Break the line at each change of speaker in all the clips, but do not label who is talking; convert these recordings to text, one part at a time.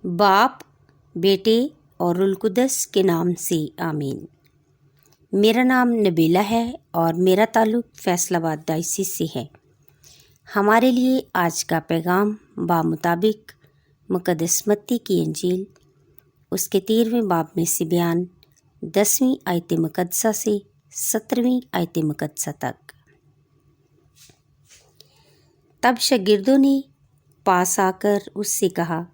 बाप, बेटे और रुल कुदस के नाम से आमीन। मेरा नाम नबीला है और मेरा ताल्लुक़ फैसलाबाद डायसिस से है। हमारे लिए आज का पैगाम बामुताबिक मुक़द्दस मत्ती की इंजील उसके 13वें बाब में से बयान 10वीं आयत मुक़द्दसा से 17वीं आयत मुक़द्दसा तक। तब शागिर्दों ने पास आकर उससे कहा,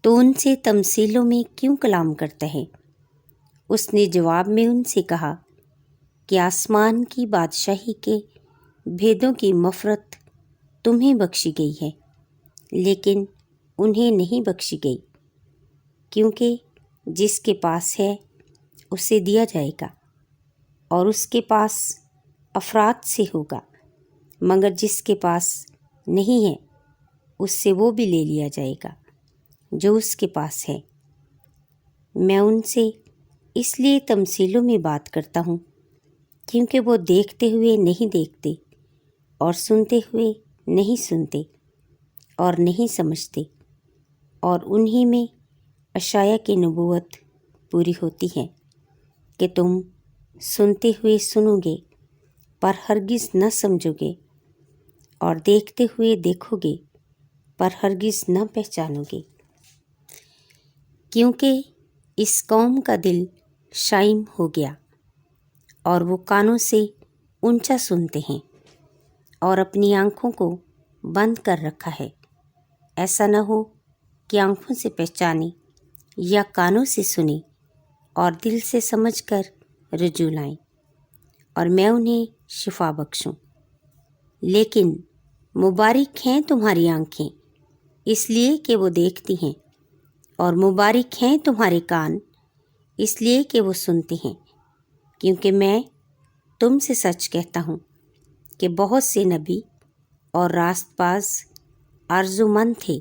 तो उनसे तमसीलों में क्यों कलाम करता है? उसने जवाब में उनसे कहा कि आसमान की बादशाही के भेदों की मफ़रत तुम्हें बख्शी गई है, लेकिन उन्हें नहीं बख्शी गई, क्योंकि जिसके पास है उसे दिया जाएगा और उसके पास अफराद से होगा, मगर जिसके पास नहीं है उससे वो भी ले लिया जाएगा जो उसके पास है। मैं उनसे इसलिए तमसीलों में बात करता हूँ, क्योंकि वो देखते हुए नहीं देखते और सुनते हुए नहीं सुनते और नहीं समझते, और उन्हीं में अशाया की नबूवत पूरी होती है कि तुम सुनते हुए सुनोगे पर हरगिज़ न समझोगे, और देखते हुए देखोगे पर हरगिज़ न पहचानोगे, क्योंकि इस कौम का दिल शाइम हो गया और वो कानों से ऊंचा सुनते हैं और अपनी आँखों को बंद कर रखा है, ऐसा न हो कि आँखों से पहचाने या कानों से सुने और दिल से समझकर रुजू लाएं और मैं उन्हें शिफा बख्शूं। लेकिन मुबारक हैं तुम्हारी आँखें, इसलिए कि वो देखती हैं, और मुबारक हैं तुम्हारे कान, इसलिए कि वो सुनते हैं, क्योंकि मैं तुमसे सच कहता हूँ कि बहुत से नबी और रास्तबाज आरज़ूमंद थे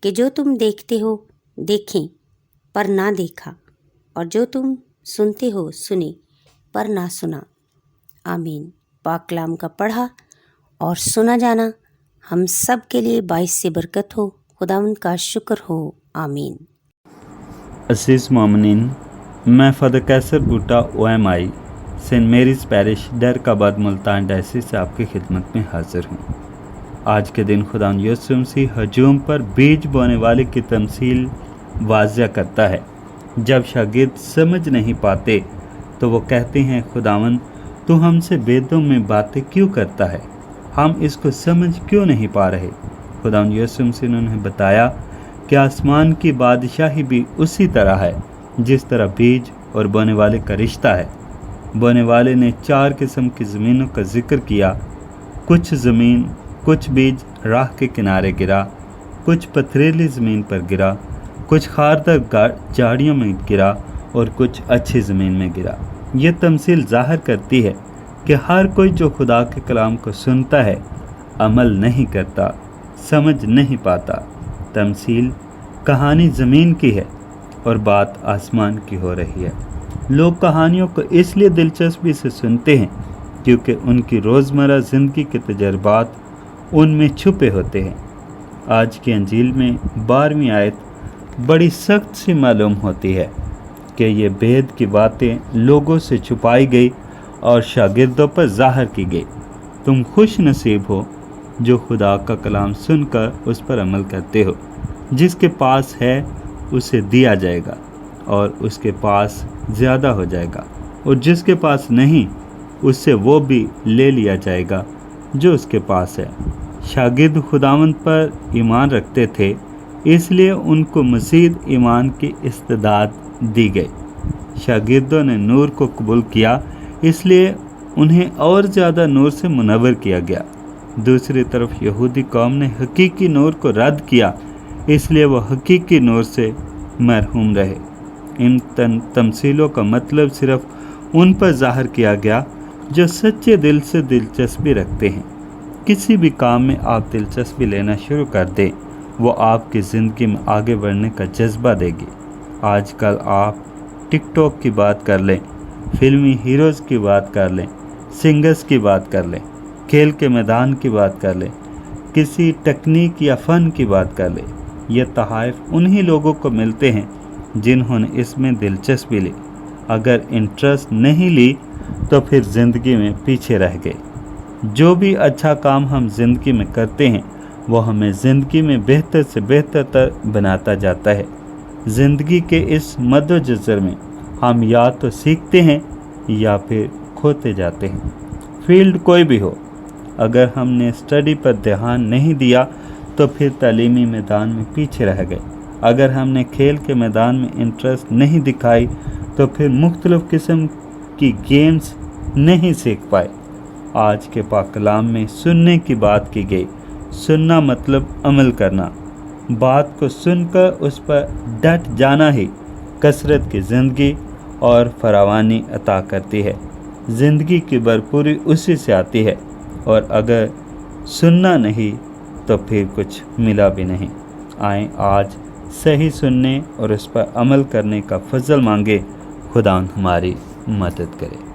कि जो तुम देखते हो देखें पर ना देखा, और जो तुम सुनते हो सुने पर ना सुना। आमीन। पाक कलाम का पढ़ा और सुना जाना हम सब के लिए बाइस से बरकत हो। खुदावंद का शुक्र हो। आमीन।
अज़ीज़ मोमिनीन, मैं father Qaiser Boota OMI saint Mary's parish Darkabad Multan diocese से आपकी खिदमत में हाज़िर हूँ। आज के दिन खुदावंद यीशु मसीह हजूम पर बीज बोने वाले की तमसील वाज़िया करता है। जब शागिर्द समझ नहीं पाते तो वो कहते हैं, खुदावंद तू हमसे वेदों में बातें क्यों करता है, हम इसको समझ क्यों नहीं पा रहे। खुदावंद यीशु मसीह ने उन्हें बताया कि आसमान की बादशाही भी उसी तरह है जिस तरह बीज और बोने वाले का रिश्ता है। बोने वाले ने 4 किस्म की ज़मीनों का जिक्र किया। कुछ बीज राह के किनारे गिरा, कुछ पथरीली ज़मीन पर गिरा, कुछ खारदार झाड़ियों में गिरा और कुछ अच्छी ज़मीन में गिरा। ये तमसील ज़ाहिर करती है कि हर कोई जो खुदा के कलाम को सुनता है, अमल नहीं करता, समझ नहीं पाता। तमसील कहानी ज़मीन की है और बात आसमान की हो रही है। लोग कहानियों को इसलिए दिलचस्पी से सुनते हैं क्योंकि उनकी रोज़मर्रा ज़िंदगी के तजर्बात उनमें छुपे होते हैं। आज की अंजील में 12वीं आयत बड़ी सख्त सी मालूम होती है कि ये भेद की बातें लोगों से छुपाई गई और शागिर्दों पर ज़ाहिर की गई। तुम खुश नसीब हो जो खुदा का कलाम सुनकर उस पर अमल करते हो। जिसके पास है उसे दिया जाएगा और उसके पास ज़्यादा हो जाएगा, और जिसके पास नहीं उससे वो भी ले लिया जाएगा जो उसके पास है। शागिर्द खुदावंद पर ईमान रखते थे, इसलिए उनको मज़ीद ईमान की इस्तेदाद दी गई। शागिर्दों ने नूर को कबूल किया, इसलिए उन्हें और ज़्यादा नूर से मुनव्वर किया गया। दूसरी तरफ यहूदी कौम ने हकीकी नूर को रद्द किया, इसलिए वह हकीकी नूर से मरहूम रहे। इन तमसीलों का मतलब सिर्फ उन पर ज़ाहिर किया गया जो सच्चे दिल से दिलचस्पी रखते हैं। किसी भी काम में आप दिलचस्पी लेना शुरू कर दें, वो आपकी ज़िंदगी में आगे बढ़ने का जज्बा देगी। आजकल आप टिकटॉक की बात कर लें, फिल्मी हीरोज़ की बात कर लें, सिंगर्स की बात कर लें, खेल के मैदान की बात कर लें, किसी तकनीक या फ़न की बात कर लें, یہ تحائف انہی لوگوں کو ملتے ہیں جنہوں نے اس میں دلچسپی لی. اگر انٹرسٹ نہیں لی تو پھر زندگی میں پیچھے رہ گئے. جو بھی اچھا کام ہم زندگی میں کرتے ہیں وہ ہمیں زندگی میں بہتر سے بہتر تر بناتا جاتا ہے. زندگی کے اس مد و جزر میں ہم یا تو سیکھتے ہیں یا پھر کھوتے جاتے ہیں. فیلڈ کوئی بھی ہو، اگر ہم نے اسٹڈی پر دھیان نہیں دیا تو پھر تعلیمی میدان میں پیچھے رہ گئے. اگر ہم نے کھیل کے میدان میں انٹرسٹ نہیں دکھائی تو پھر مختلف قسم کی گیمز نہیں سیکھ پائے. آج کے پاک کلام میں سننے کی بات کی گئی. سننا مطلب عمل کرنا. بات کو سن کر اس پر ڈٹ جانا ہی کثرت کی زندگی اور فراوانی عطا کرتی ہے. زندگی کی بھرپوری اسی سے آتی ہے، اور اگر سننا نہیں تو پھر کچھ ملا بھی نہیں. آئیں آج صحیح سننے اور اس پر عمل کرنے کا فضل مانگے. خدا ہماری مدد کرے.